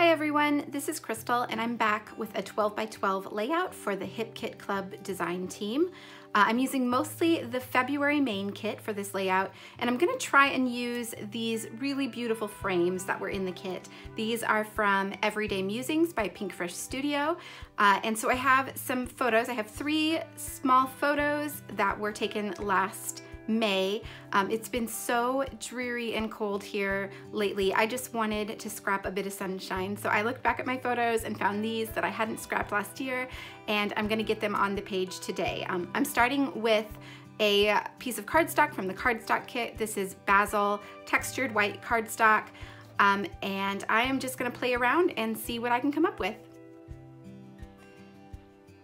Hi everyone, this is Crystal and I'm back with a 12 by 12 layout for the Hip Kit Club design team. I'm using mostly the February main kit for this layout, and I'm gonna try and use these really beautiful frames that were in the kit. These are from Everyday Musings by Pinkfresh Studio. And so I have some photos. I have 3 small photos that were taken last May. It's been so dreary and cold here lately. I just wanted to scrap a bit of sunshine. So I looked back at my photos and found these that I hadn't scrapped last year, and I'm gonna get them on the page today. I'm starting with a piece of cardstock from the cardstock kit. This is Basil textured white cardstock, and I am just gonna play around and see what I can come up with.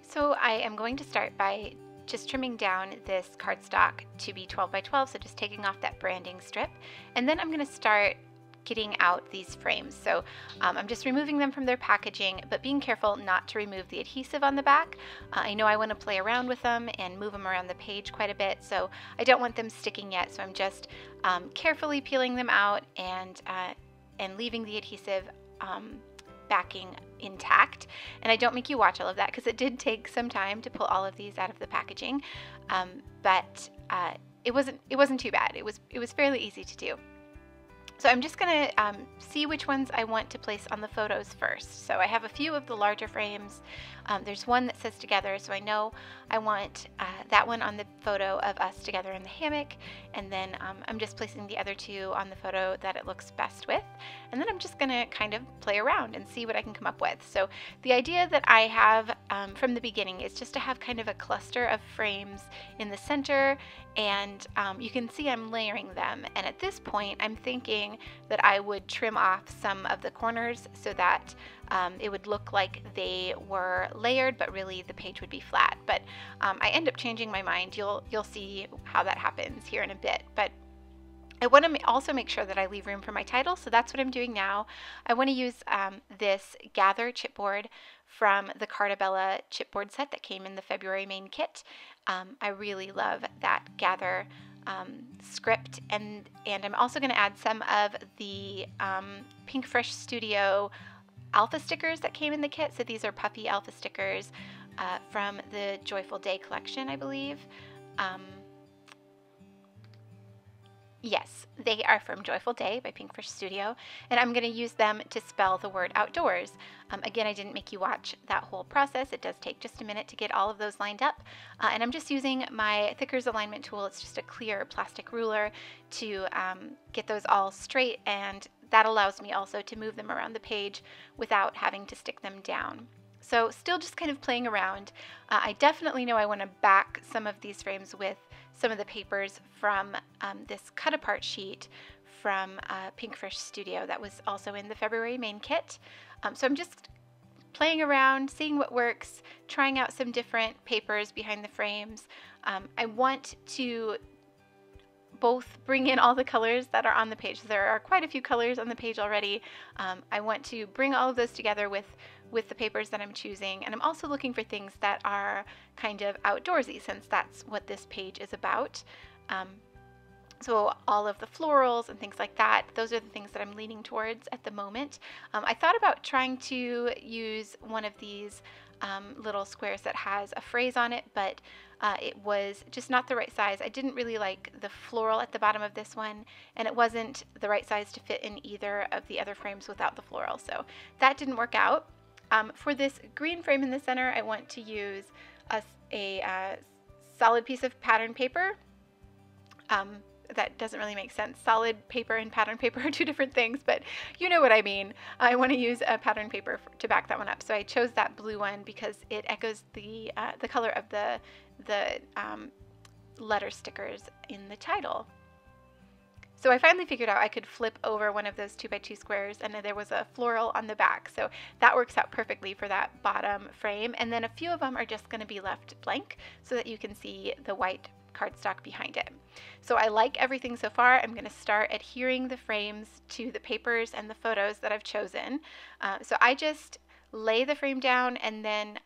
So I am going to start by just trimming down this cardstock to be 12 by 12, so just taking off that branding strip. And then I'm going to start getting out these frames. So I'm just removing them from their packaging, but being careful not to remove the adhesive on the back. I know I want to play around with them and move them around the page quite a bit, so I don't want them sticking yet. So I'm just carefully peeling them out and leaving the adhesive backing intact. And I don't make you watch all of that because it did take some time to pull all of these out of the packaging, but it wasn't too bad. It was fairly easy to do. So I'm just going to see which ones I want to place on the photos first. So I have a few of the larger frames. There's one that says together, so I know I want that one on the photo of us together in the hammock, and then I'm just placing the other 2 on the photo that it looks best with. And then I'm just going to kind of play around and see what I can come up with. So the idea that I have from the beginning is just to have kind of a cluster of frames in the center, and you can see I'm layering them. And at this point, I'm thinking that I would trim off some of the corners so that it would look like they were layered, but really the page would be flat. But I end up changing my mind. You'll see how that happens here in a bit. But I want to also make sure that I leave room for my title, so that's what I'm doing now. I want to use this Gather chipboard from the Cartabella chipboard set that came in the February main kit. I really love that Gather script, and I'm also going to add some of the Pinkfresh Studio alpha stickers that came in the kit. So these are puffy alpha stickers from the Joyful Day collection, I believe. Yes, they are from Joyful Day by Pinkfresh Studio, and I'm going to use them to spell the word outdoors. Again, I didn't make you watch that whole process. It does take just a minute to get all of those lined up, and I'm just using my Thickers alignment tool. It's just a clear plastic ruler to get those all straight, and that allows me also to move them around the page without having to stick them down. So still just kind of playing around. I definitely know I want to back some of these frames with some of the papers from this cut apart sheet from Pinkfresh Studio that was also in the February main kit. So I'm just playing around, seeing what works, trying out some different papers behind the frames. I want to both bring in all the colors that are on the page. There are quite a few colors on the page already. I want to bring all of those together with the papers that I'm choosing, and I'm also looking for things that are kind of outdoorsy, since that's what this page is about. So all of the florals and things like that, those are the things that I'm leaning towards at the moment. I thought about trying to use one of these little squares that has a phrase on it, but it was just not the right size. I didn't really like the floral at the bottom of this one, and it wasn't the right size to fit in either of the other frames without the floral, so that didn't work out. For this green frame in the center, I want to use a solid piece of pattern paper. That doesn't really make sense. Solid paper and pattern paper are 2 different things, but you know what I mean. I want to use a pattern paper to back that one up. So I chose that blue one because it echoes the color of the letter stickers in the title. So I finally figured out I could flip over one of those 2x2 squares, and there was a floral on the back. So that works out perfectly for that bottom frame. And then a few of them are just going to be left blank so that you can see the white cardstock behind it. So I like everything so far. I'm going to start adhering the frames to the papers and the photos that I've chosen. So I just lay the frame down and then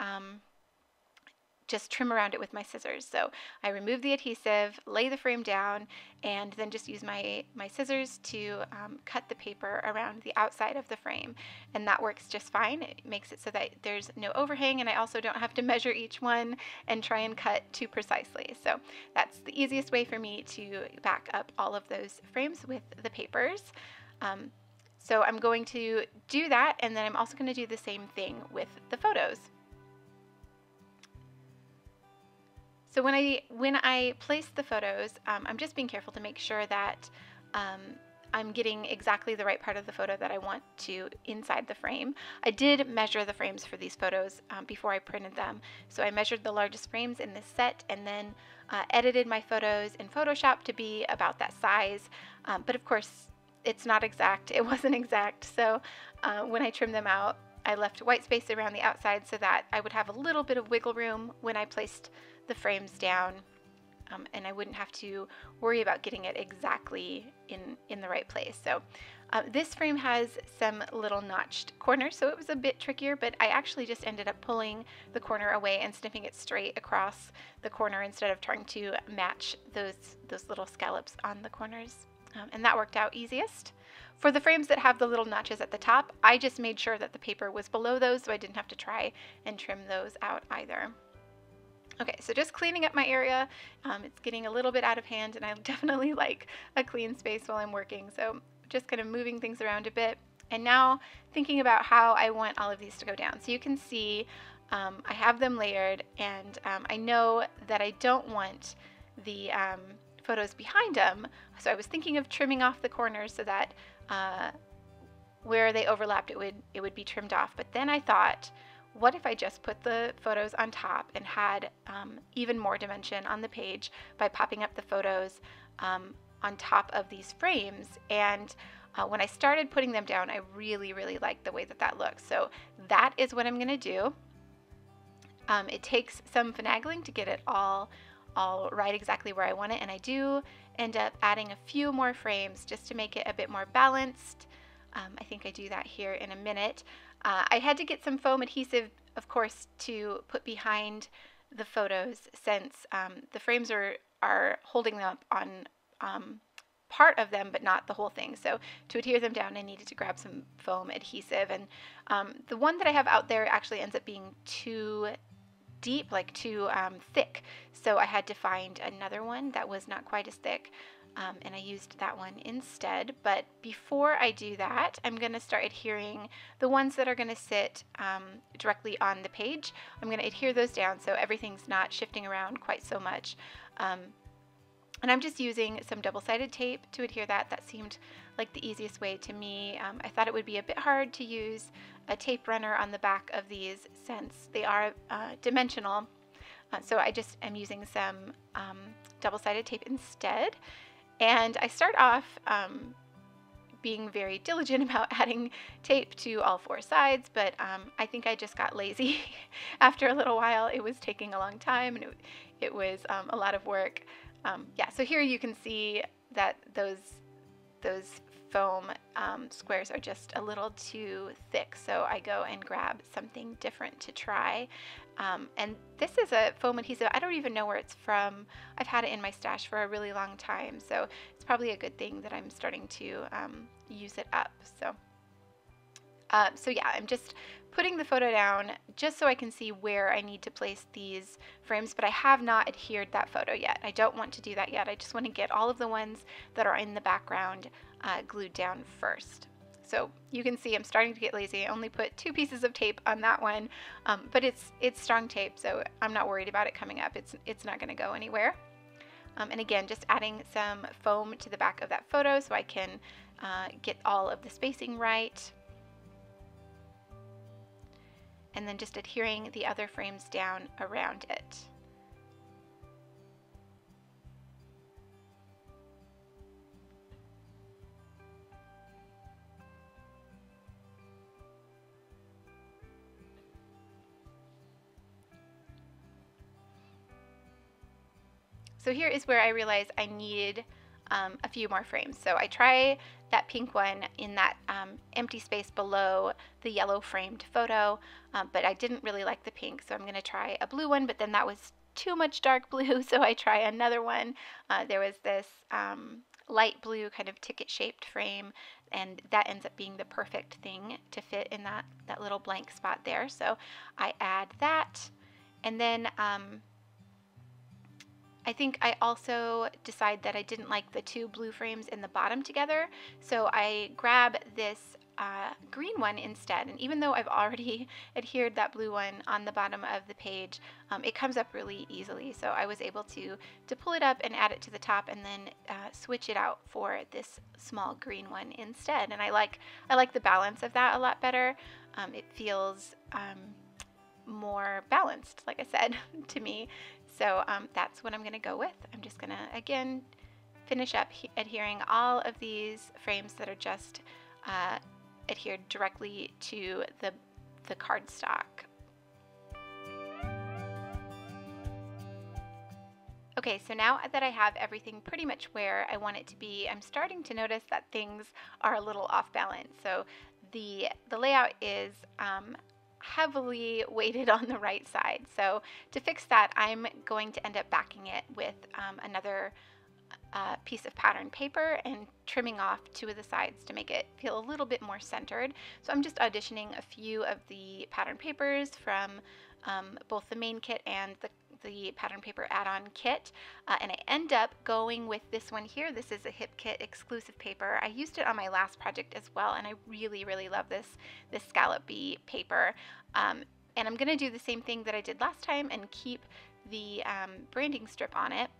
just trim around it with my scissors. So I remove the adhesive, lay the frame down, and then just use my scissors to cut the paper around the outside of the frame. And that works just fine. It makes it so that there's no overhang, and I also don't have to measure each one and try and cut too precisely. So that's the easiest way for me to back up all of those frames with the papers. So I'm going to do that, and then I'm also going to do the same thing with the photos. So when I place the photos, I'm just being careful to make sure that I'm getting exactly the right part of the photo that I want to inside the frame. I did measure the frames for these photos before I printed them. So I measured the largest frames in this set and then edited my photos in Photoshop to be about that size. But of course, it's not exact. It wasn't exact. So when I trimmed them out, I left white space around the outside so that I would have a little bit of wiggle room when I placed the frames down, and I wouldn't have to worry about getting it exactly in the right place. So this frame has some little notched corners, so it was a bit trickier, but I actually just ended up pulling the corner away and snipping it straight across the corner instead of trying to match those little scallops on the corners, and that worked out easiest. For the frames that have the little notches at the top, I just made sure that the paper was below those so I didn't have to try and trim those out either. Okay, so just cleaning up my area. It's getting a little bit out of hand, and I definitely like a clean space while I'm working. So just kind of moving things around a bit. And now thinking about how I want all of these to go down. So you can see I have them layered, and I know that I don't want the photos behind them. So I was thinking of trimming off the corners so that where they overlapped, it would be trimmed off. But then I thought, what if I just put the photos on top and had even more dimension on the page by popping up the photos on top of these frames? And when I started putting them down, I really, really liked the way that that looks. So that is what I'm going to do. It takes some finagling to get it all right exactly where I want it, and I do end up adding a few more frames just to make it a bit more balanced. I think I do that here in a minute. I had to get some foam adhesive, of course, to put behind the photos since the frames are holding them up on part of them, but not the whole thing. So to adhere them down, I needed to grab some foam adhesive. And the one that I have out there actually ends up being too deep, like too thick. So I had to find another one that was not quite as thick. And I used that one instead. But before I do that, I'm going to start adhering the ones that are going to sit directly on the page. I'm going to adhere those down so everything's not shifting around quite so much. And I'm just using some double-sided tape to adhere that. That seemed like the easiest way to me. I thought it would be a bit hard to use a tape runner on the back of these since they are dimensional. So I just am using some double-sided tape instead. And I start off being very diligent about adding tape to all four sides, but I think I just got lazy. After a little while, it was taking a long time, and it was a lot of work. Yeah, so here you can see that those foam squares are just a little too thick, so I go and grab something different to try. And this is a foam adhesive. I don't even know where it's from. I've had it in my stash for a really long time, so it's probably a good thing that I'm starting to use it up. So yeah, I'm just putting the photo down just so I can see where I need to place these frames, but I have not adhered that photo yet. I don't want to do that yet. I just want to get all of the ones that are in the background glued down first. So you can see I'm starting to get lazy. I only put 2 pieces of tape on that one, but it's strong tape, so I'm not worried about it coming up. It's not going to go anywhere. And again, just adding some foam to the back of that photo so I can get all of the spacing right. And then just adhering the other frames down around it. So here is where I realized I needed a few more frames. So I try that pink one in that empty space below the yellow framed photo, but I didn't really like the pink, so I'm going to try a blue one, but then that was too much dark blue, so I try another one. There was this light blue kind of ticket shaped frame, and that ends up being the perfect thing to fit in that little blank spot there. So I add that, and then I think I also decide that I didn't like the two blue frames in the bottom together, so I grab this green one instead. And even though I've already adhered that blue one on the bottom of the page, it comes up really easily. So I was able to pull it up and add it to the top, and then switch it out for this small green one instead. And I like the balance of that a lot better. It feels more balanced, like I said, to me. So that's what I'm going to go with. I'm just going to, again, finish up adhering all of these frames that are just adhered directly to the cardstock. Okay, so now that I have everything pretty much where I want it to be, I'm starting to notice that things are a little off balance. So the layout is heavily weighted on the right side. So to fix that, I'm going to end up backing it with another piece of pattern paper and trimming off two of the sides to make it feel a little bit more centered. So I'm just auditioning a few of the pattern papers from both the main kit and the pattern paper add-on kit, and I end up going with this one here. This is a Hip Kit exclusive paper. I used it on my last project as well, and I really love this scallop bee paper. And I'm going to do the same thing that I did last time and keep the branding strip on it.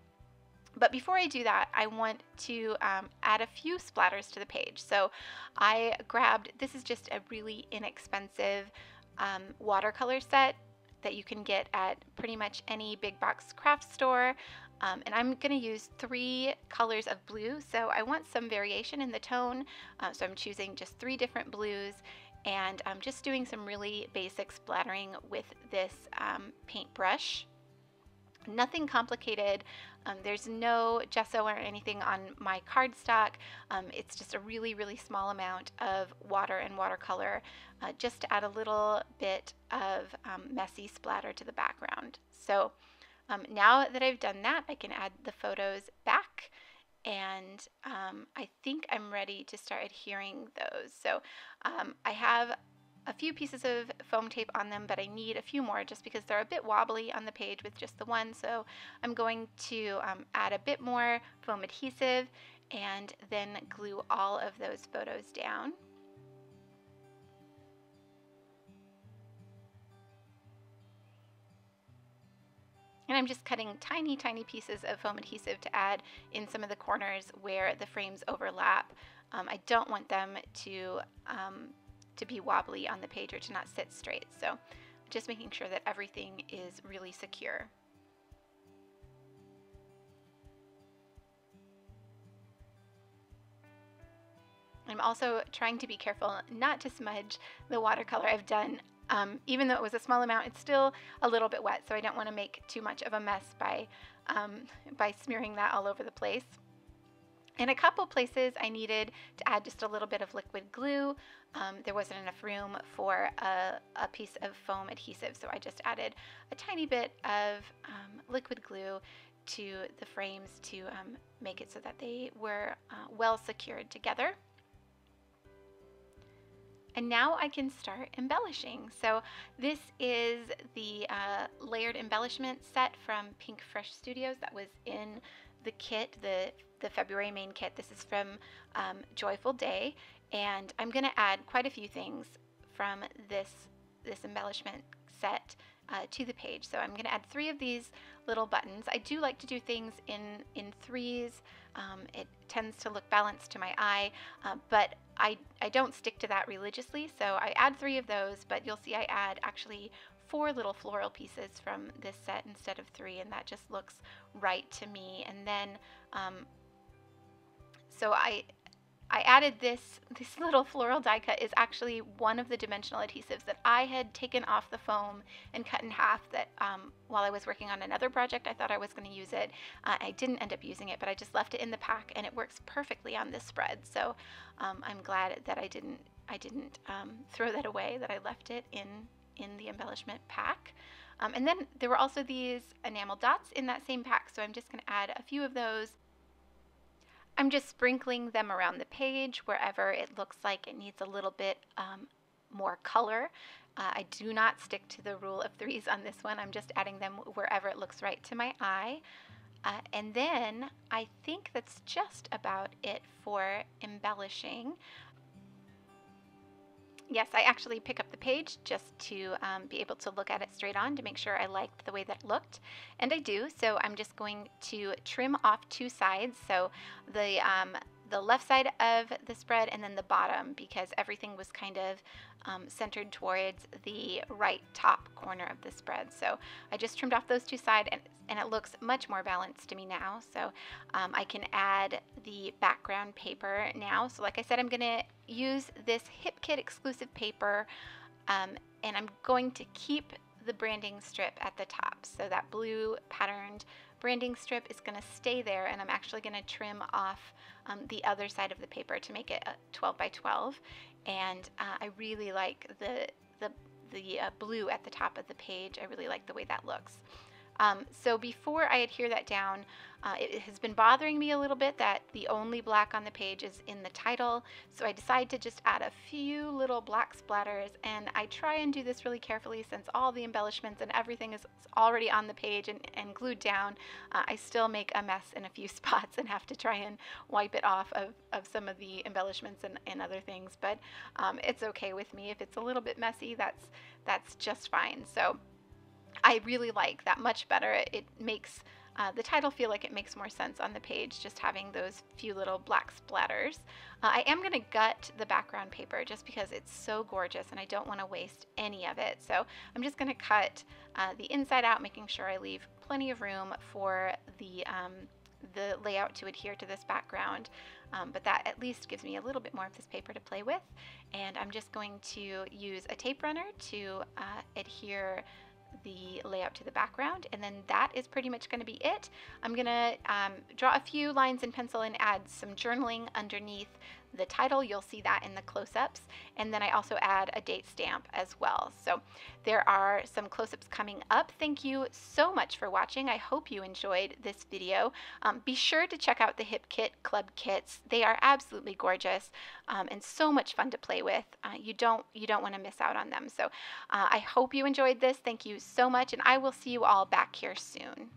But before I do that, I want to add a few splatters to the page. So I grabbed, this is just a really inexpensive watercolor set that you can get at pretty much any big box craft store. And I'm going to use 3 colors of blue, so I want some variation in the tone. So I'm choosing just 3 different blues, and I'm just doing some really basic splattering with this paintbrush. Nothing complicated. There's no gesso or anything on my cardstock. It's just a really small amount of water and watercolor, just to add a little bit of messy splatter to the background. So now that I've done that, I can add the photos back, and I think I'm ready to start adhering those. So I have a few pieces of foam tape on them, but I need a few more just because they're a bit wobbly on the page with just the one. So I'm going to add a bit more foam adhesive and then glue all of those photos down. And I'm just cutting tiny pieces of foam adhesive to add in some of the corners where the frames overlap. I don't want them to be wobbly on the page or to not sit straight. So just making sure that everything is really secure. I'm also trying to be careful not to smudge the watercolor I've done. Even though it was a small amount, it's still a little bit wet, so I don't want to make too much of a mess by smearing that all over the place. In a couple places I needed to add just a little bit of liquid glue. There wasn't enough room for a piece of foam adhesive, so I just added a tiny bit of liquid glue to the frames to make it so that they were well secured together. And now I can start embellishing. So this is the layered embellishment set from Pink Fresh Studios that was in the kit, the February main kit. This is from Joyful Day, and I'm going to add quite a few things from this embellishment set to the page. So I'm going to add 3 of these little buttons. I do like to do things in threes. It tends to look balanced to my eye, but I don't stick to that religiously. So I add 3 of those, but you'll see I add actually 4 little floral pieces from this set instead of 3, and that just looks right to me. And then so I added this little floral die cut is actually one of the dimensional adhesives that I had taken off the foam and cut in half that while I was working on another project. I thought I was going to use it. I didn't end up using it, but I just left it in the pack and it works perfectly on this spread. So I'm glad that I didn't throw that away, that I left it in the embellishment pack. And then there were also these enamel dots in that same pack, so I'm just going to add a few of those. I'm just sprinkling them around the page wherever it looks like it needs a little bit more color. I do not stick to the rule of threes on this one. I'm just adding them wherever it looks right to my eye. And then I think that's just about it for embellishing. Yes, I actually pick up the page just to be able to look at it straight on to make sure I liked the way that it looked. And I do, so I'm just going to trim off two sides. So the left side of the spread and then the bottom, because everything was kind of centered towards the right top corner of the spread. So I just trimmed off those two sides, and it looks much more balanced to me now. So I can add the background paper now. So like I said, I'm going to use this Hip Kit exclusive paper, and I'm going to keep the branding strip at the top. So that blue patterned branding strip is going to stay there, and I'm actually going to trim off the other side of the paper to make it a 12 by 12. And I really like the blue at the top of the page. I really like the way that looks. So before I adhere that down, it has been bothering me a little bit that the only black on the page is in the title. So I decided to just add a few little black splatters, and I try and do this really carefully since all the embellishments and everything is already on the page and glued down. I still make a mess in a few spots and have to try and wipe it off of some of the embellishments and other things, but it's okay with me. If it's a little bit messy, that's just fine. So I really like that much better. It makes the title feel like it makes more sense on the page, just having those few little black splatters. I am going to gut the background paper just because it's so gorgeous and I don't want to waste any of it. So I'm just going to cut the inside out, making sure I leave plenty of room for the layout to adhere to this background. But that at least gives me a little bit more of this paper to play with. And I'm just going to use a tape runner to adhere the layout to the background, and then that is pretty much going to be it. I'm going to draw a few lines in pencil and add some journaling underneath the title. You'll see that in the close-ups, and then I also add a date stamp as well. So there are some close-ups coming up. Thank you so much for watching. I hope you enjoyed this video. Be sure to check out the Hip Kit Club kits. They are absolutely gorgeous and so much fun to play with. You don't want to miss out on them. So I hope you enjoyed this. Thank you so much, and I will see you all back here soon.